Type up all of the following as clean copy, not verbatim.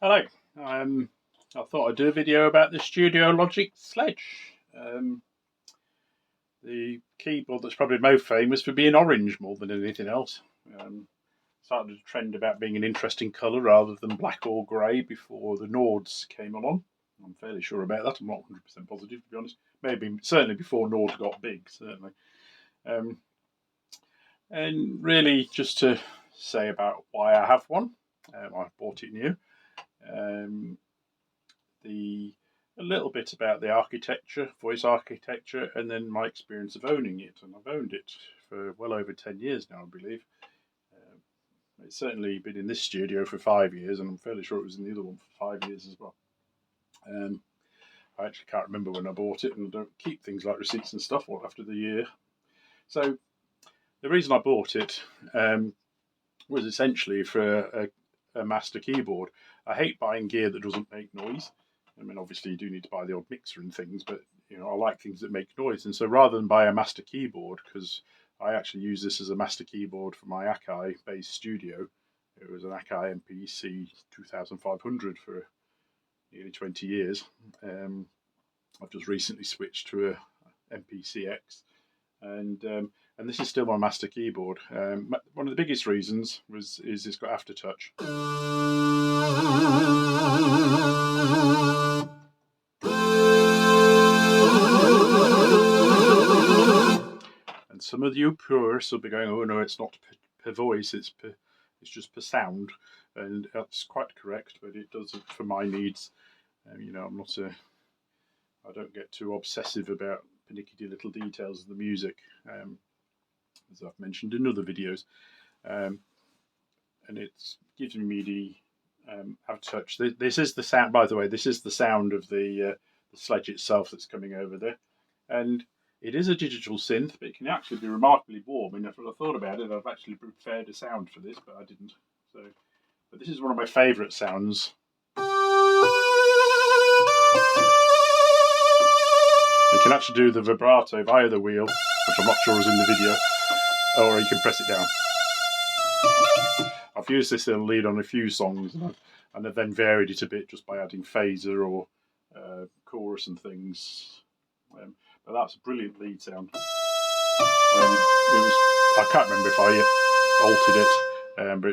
Hello. I thought I'd do a video about the Studiologic Sledge. The keyboard that's probably most famous for being orange more than anything else. Started a trend about being an interesting colour rather than black or grey before the Nords came along. I'm fairly sure about that. I'm not 100% positive, to be honest. Certainly before Nord got big, certainly. And really, just to say about why I have one. I bought it new. A little bit about the architecture, voice architecture, and then my experience of owning it. And I've owned it for well over 10 years now, I believe. It's certainly been in this studio for 5 years, and I'm fairly sure it was in the other one for 5 years as well. I actually can't remember when I bought it, and I don't keep things like receipts and stuff after the year. So the reason I bought it was essentially for a master keyboard. I hate buying gear that doesn't make noise. I mean, obviously you do need to buy the odd mixer and things, but I like things that make noise. And so rather than buy a master keyboard, because I actually use this as a master keyboard for my Akai-based studio. It was an Akai MPC 2500 for nearly 20 years. I've just recently switched to a MPCX, and this is still my master keyboard. One of the biggest reasons is it's got Aftertouch. And some of you purists will be going, "Oh no, it's not per voice; it's just per sound," and that's quite correct. But it does it for my needs. I don't get too obsessive about pernickety little details of the music, as I've mentioned in other videos. And it's giving me the Aftertouch. This is the sound, by the way. This is the sound of the sledge itself that's coming over there, and it is a digital synth, but it can actually be remarkably warm. And if I thought about it, I've actually prepared a sound for this, but I didn't. But this is one of my favourite sounds. You can actually do the vibrato via the wheel, which I'm not sure is in the video, or you can press it down. I've used this in a lead on a few songs, and I've then varied it a bit just by adding phaser or chorus and things. But that's a brilliant lead sound. I can't remember if I altered it, but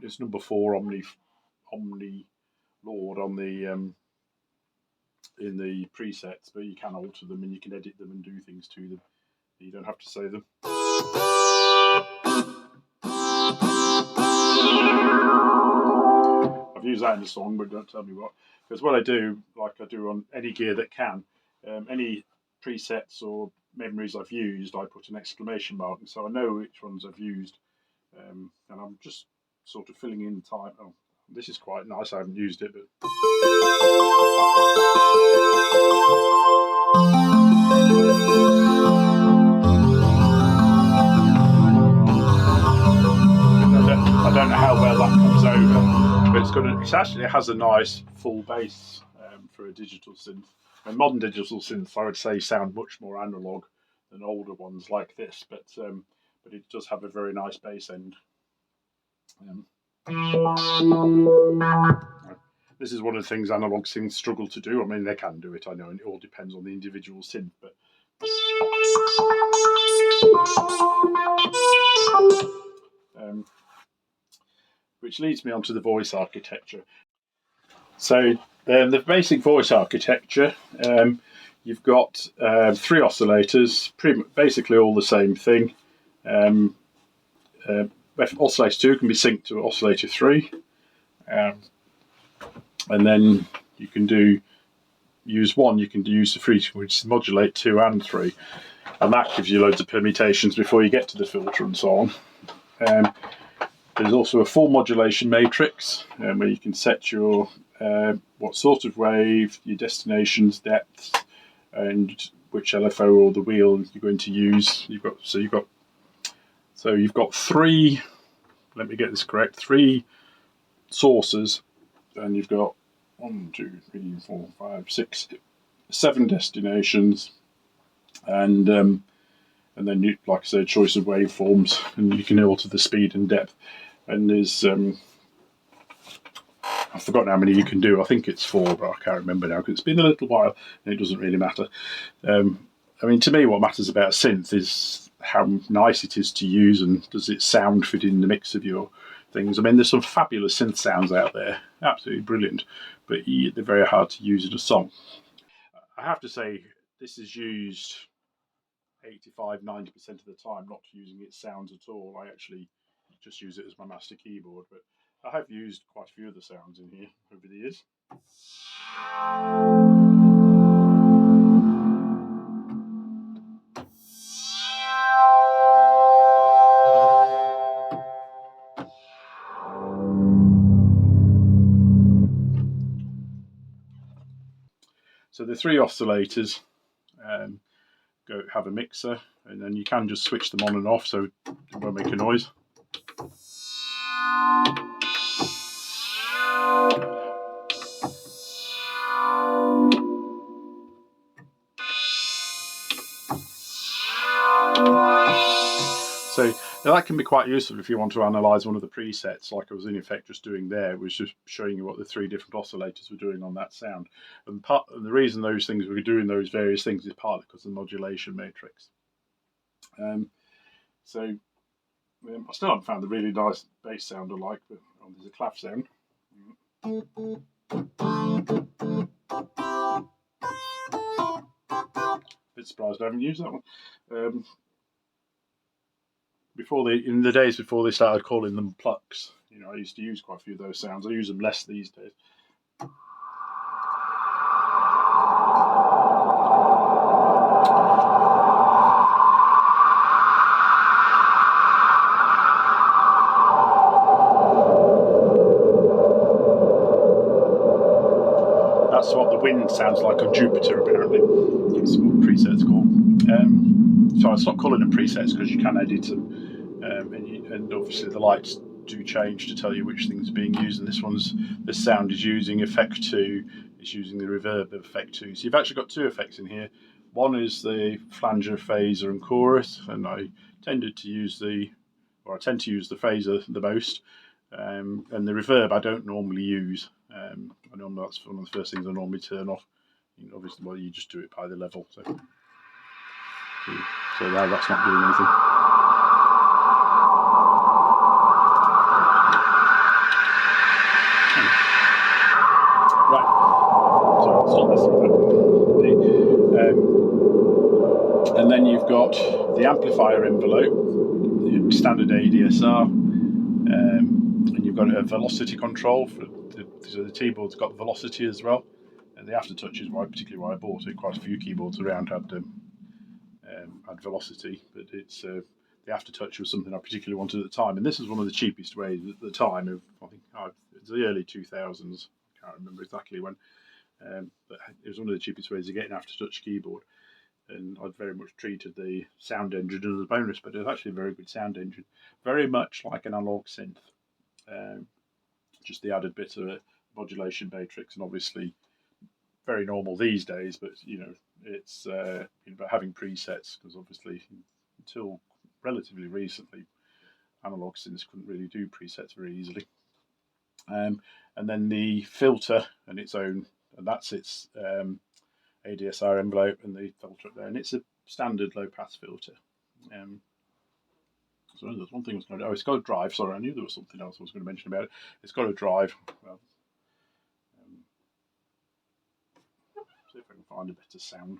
it's number 4 Omni Lord on the in the presets, but you can alter them and you can edit them and do things to them. You don't have to say them. I've used that in the song, but don't tell me what. Because what I do, like I do on any gear that can, any presets or memories I've used, I put an exclamation mark, and so I know which ones I've used. And I'm just sort of filling in time. Oh, this is quite nice. I haven't used it, but. I don't know how well that comes over, but it actually has a nice full bass for a digital synth. And modern digital synths, I would say, sound much more analog than older ones like this, but it does have a very nice bass end. This is one of the things analog synths struggle to do. I mean, they can do it, I know, and it all depends on the individual synth, but. Which leads me on to the voice architecture. So the basic voice architecture, you've got 3 oscillators, basically all the same thing. Oscillator 2 can be synced to oscillator 3, and then you can use one. You can use the frequency, which modulate 2 and 3, and that gives you loads of permutations before you get to the filter and so on. There's also a full modulation matrix where you can set your what sort of wave, your destinations, depths, and which LFO or the wheel you're going to use. You've got 3. Let me get this correct. 3 sources, and you've got 1, 2, 3, 4, 5, 6, 7 destinations, and then you, like I said, choice of waveforms, and you can alter the speed and depth. And there's I've forgotten how many you can do. I think it's 4, but I can't remember now because it's been a little while and it doesn't really matter. I mean, to me, what matters about synth is how nice it is to use and does its sound fit in the mix of your things. I mean, there's some fabulous synth sounds out there, absolutely brilliant, but they're very hard to use in a song. I have to say, this is used 85–90% of the time, not using its sounds at all. I actually just use it as my master keyboard, but I have used quite a few of the sounds in here over the years. So the 3 oscillators have a mixer, and then you can just switch them on and off so it won't make a noise. So that can be quite useful if you want to analyse one of the presets, like I was in effect just doing there, was just showing you what the 3 different oscillators were doing on that sound. And the reason those things were doing those various things is partly because of the modulation matrix. So I still haven't found the really nice bass sound I like, but there's a clap sound. Bit surprised I haven't used that one. In the days before they started calling them plucks, I used to use quite a few of those sounds. I use them less these days. That's what the wind sounds like on Jupiter, apparently. That's what preset's called. So I stopped calling them presets because you can edit them, and obviously the lights do change to tell you which things are being used. And this sound is using effect 2. It's using the reverb of effect 2. So you've actually got 2 effects in here. One is the flanger, phaser, and chorus, and I tend to use the phaser the most. And the reverb I don't normally use. That's one of the first things I normally turn off. Obviously, you just do it by the level. So now that's not doing anything. Right. So stop this. And then you've got the amplifier envelope, the standard ADSR, and you've got a velocity control for the keyboard's got velocity as well. And the Aftertouch is particularly why I bought it. Quite a few keyboards around had velocity, but the Aftertouch was something I particularly wanted at the time. And this is one of the cheapest ways at the time. I think it's the early 2000s. I can't remember exactly when, but it was one of the cheapest ways of getting an Aftertouch keyboard. And I'd very much treated the sound engine as a bonus, but it was actually a very good sound engine, very much like an analog synth. Just the added bit of a modulation matrix, and obviously very normal these days, but it's about having presets, because obviously until relatively recently analog synths couldn't really do presets very easily. And then the filter and its own, and that's its ADSR envelope and the filter up there, and it's a standard low pass filter. So there's one thing I was going to do. Oh, it's got a drive. Sorry, I knew there was something else I was going to mention about it. It's got a drive. Well, see if I can find a better sound.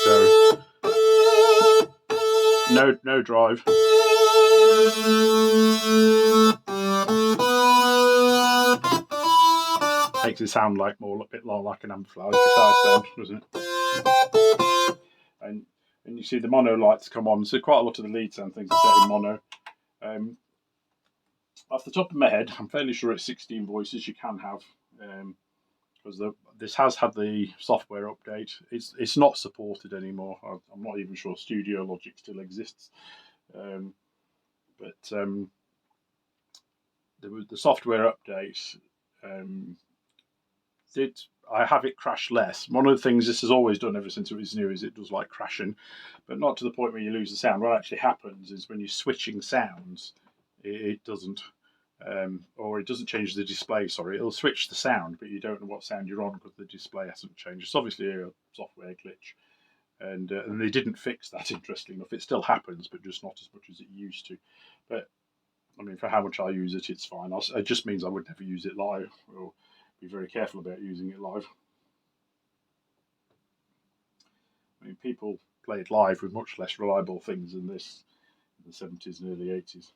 So no drive. Makes it sound a bit more like an amplifier guitar sound, doesn't it? And you see the mono lights come on. So quite a lot of the lead sound things are set in mono. Off the top of my head, I'm fairly sure it's 16 voices you can have, because this has had the software update. It's not supported anymore. I'm not even sure Studiologic still exists, but the software update I have it crash less. One of the things this has always done ever since it was new is it does like crashing, but not to the point where you lose the sound. What actually happens is when you're switching sounds, it doesn't, or it doesn't change the display. Sorry, it'll switch the sound, but you don't know what sound you're on because the display hasn't changed. It's obviously a software glitch, and they didn't fix that. Interestingly enough, it still happens, but just not as much as it used to. But I mean, for how much I use it, it's fine. It just means I would never use it live, or be very careful about using it live. I mean, people played live with much less reliable things than this in the 70s and early 80s.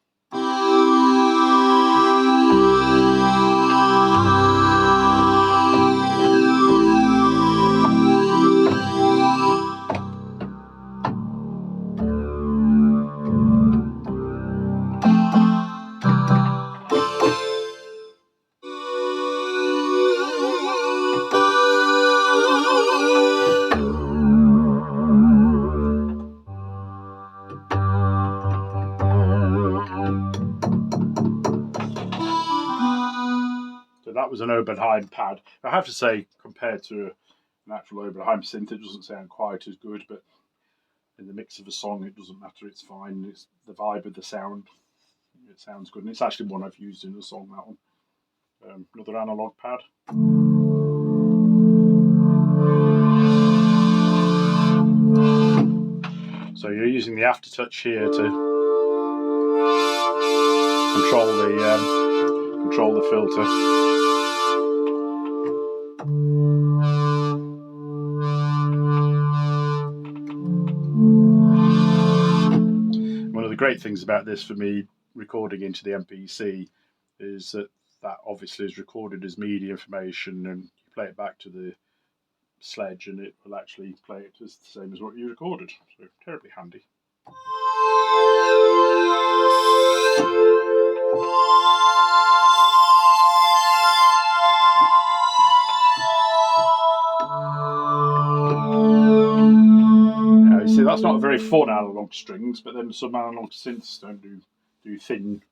That was an Oberheim pad. I have to say, compared to an actual Oberheim synth, it doesn't sound quite as good, but in the mix of a song, it doesn't matter, it's fine. It's the vibe of the sound, it sounds good. And it's actually one I've used in a song, that one. Another analog pad. So you're using the Aftertouch here to control the filter. One of the great things about this for me recording into the MPC is that obviously is recorded as MIDI information, and you play it back to the Sledge and it will actually play it as the same as what you recorded. So terribly handy. You see, that's not very fun analog strings, but then some analog synths don't do thin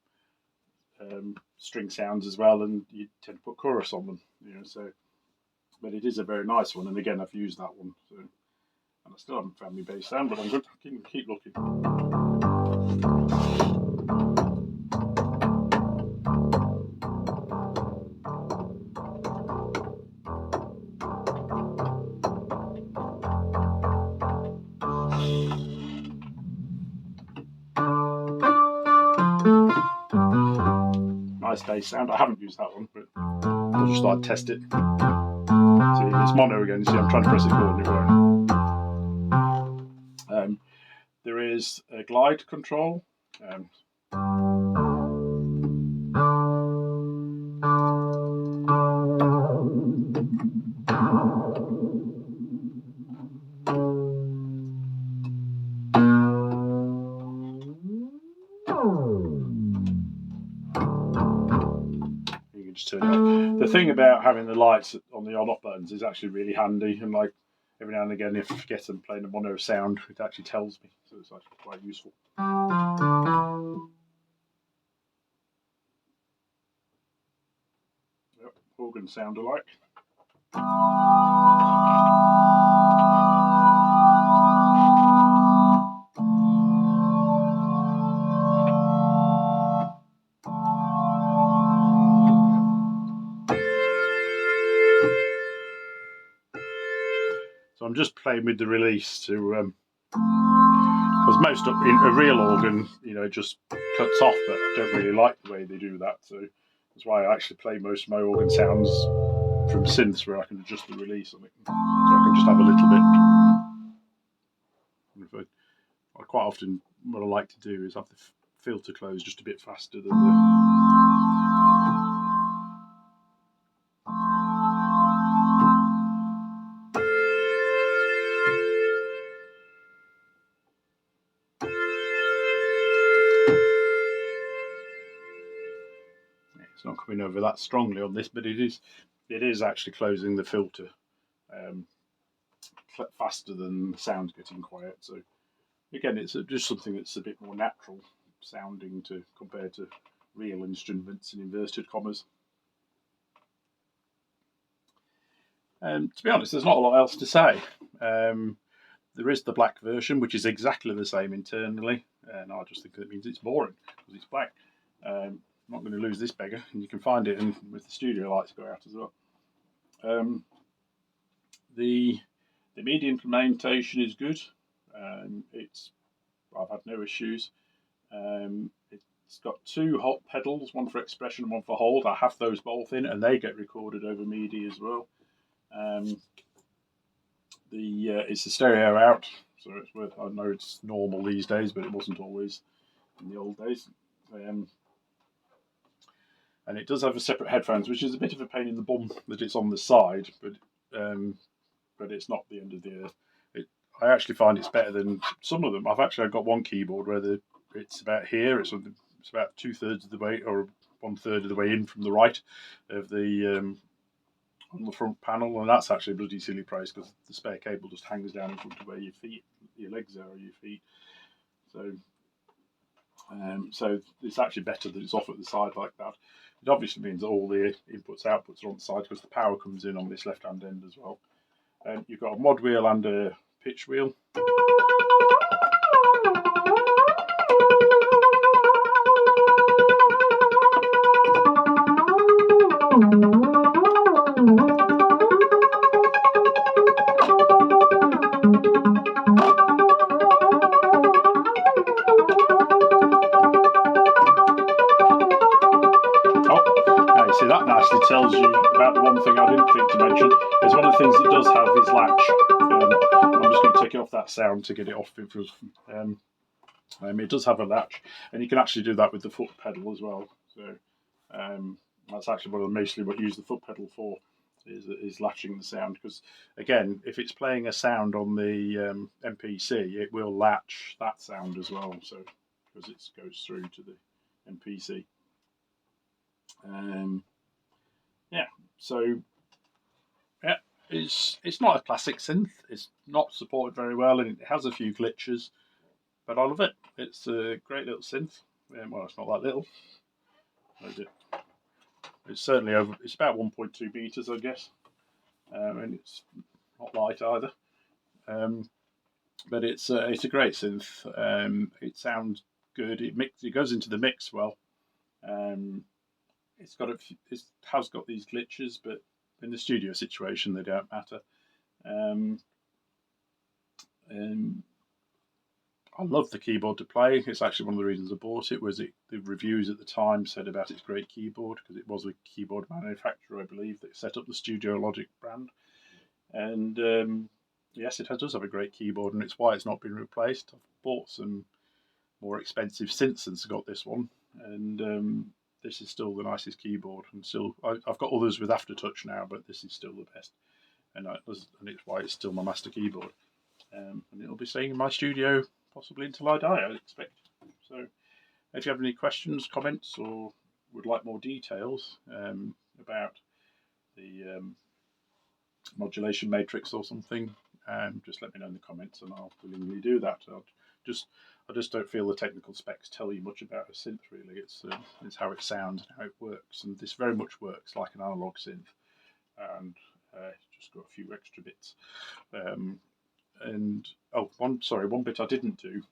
string sounds as well, and you tend to put chorus on them. So. But it is a very nice one, and again, I've used that one. So, and I still haven't found my bass sound, but I'm good. Keep looking. Nice bass sound. I haven't used that one, but I'll just like test it. See, it's mono again. You see, I'm trying to press it forward and it won't. There is a glide control. You can just turn it off. The thing about having the lights on the on-off buttons is actually really handy, and like every now and again, if I forget I'm playing a mono sound, it actually tells me, so it's actually quite useful. Yep, organ sound alike. So I'm just playing with the release to, because most of a real organ, just cuts off, but I don't really like the way they do that. So that's why I actually play most of my organ sounds from synths, where I can adjust the release on it, so I can just have a little bit. I quite often, what I like to do is have the filter close just a bit faster than it's not coming over that strongly on this, but it is actually closing the filter faster than the sound's getting quiet. So again, it's just something that's a bit more natural sounding compared to real instruments in inverted commas. To be honest, there's not a lot else to say. There is the black version, which is exactly the same internally, and I just think that means it's boring because it's black. I'm not going to lose this beggar, and you can find it in, with the studio lights go out as well. The MIDI implementation is good. I've had no issues. It's got 2 hot pedals, one for expression and one for hold. I have those both in, and they get recorded over MIDI as well. It's the stereo out, so it's worth. I know it's normal these days, but it wasn't always in the old days. And it does have a separate headphones, which is a bit of a pain in the bum that it's on the side, but it's not the end of the earth. I actually find it's better than some of them. I've got one keyboard where it's about here. It's about 2/3 of the way, or 1/3 of the way in from the right of the on the front panel, and that's actually a bloody silly price because the spare cable just hangs down in front of where your legs are, or your feet. So it's actually better that it's off at the side like that. It obviously means that all the inputs outputs are on the side because the power comes in on this left hand end as well. You've got a mod wheel and a pitch wheel. See, that nicely tells you about the one thing I didn't think to mention. Is one of the things it does have is latch. I'm just going to take off that sound to get it off. It does have a latch, and you can actually do that with the foot pedal as well. So that's actually one of the mostly what you use the foot pedal for, is latching the sound. Because again, if it's playing a sound on the MPC, it will latch that sound as well. So because it goes through to the MPC. It's not a classic synth. It's not supported very well, and it has a few glitches, but I love it. It's a great little synth. Well, it's not that little. Is it? It's certainly over. It's about 1.2 meters, I guess, and it's not light either. But it's a great synth. It sounds good. It goes into the mix well. It has got these glitches, but in the studio situation they don't matter. I love the keyboard to play. It's actually one of the reasons I bought it. The reviews at the time said about its great keyboard, because it was a keyboard manufacturer, I believe, that set up the Studiologic brand. And yes, it does have a great keyboard, and it's why it's not been replaced. I've bought some more expensive synths since I got this one, and this is still the nicest keyboard. And still, I've got others with Aftertouch now, but this is still the best, and it's why it's still my master keyboard. And it'll be staying in my studio possibly until I die, I expect. So if you have any questions, comments, or would like more details about the modulation matrix or something, just let me know in the comments and I'll willingly do that. I just don't feel the technical specs tell you much about a synth, really. It's how it sounds and how it works, and this very much works like an analog synth, and just got a few extra bits. One bit I didn't do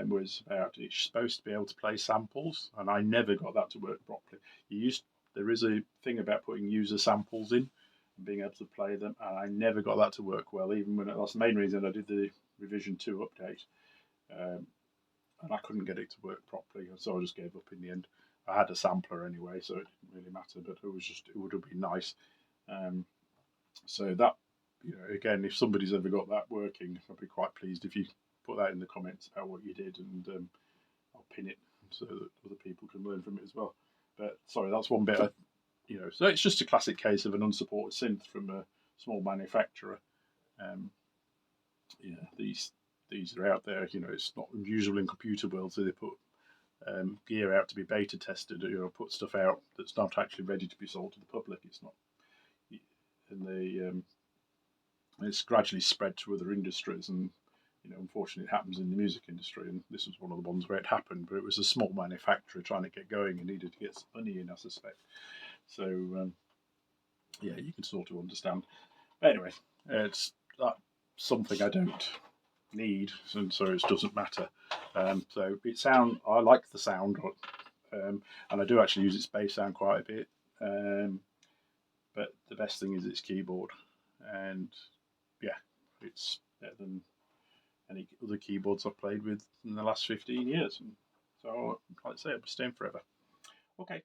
was about it's supposed to be able to play samples, and I never got that to work properly. There is a thing about putting user samples in and being able to play them, and I never got that to work well. Even when that's the main reason I did the revision 2 update, and I couldn't get it to work properly, so I just gave up in the end. I had a sampler anyway, so it didn't really matter. But it would have been nice. So that. Again, if somebody's ever got that working, I'd be quite pleased if you put that in the comments about what you did, and I'll pin it so that other people can learn from it as well. But sorry, that's one bit. So it's just a classic case of an unsupported synth from a small manufacturer. These are out there. It's not unusual in computer world, so they put gear out to be beta tested. Put stuff out that's not actually ready to be sold to the public. It's not, and it's gradually spread to other industries, and unfortunately it happens in the music industry, and this was one of the ones where it happened, but it was a small manufacturer trying to get going and needed to get some money in, I suspect. So you can sort of understand. Anyway, it's something I don't need, and so it doesn't matter. So I like the sound, and I do actually use its bass sound quite a bit. But the best thing is its keyboard, and yeah, it's better than any other keyboards I've played with in the last 15 years. And so, like I say, I'll be staying forever. Okay.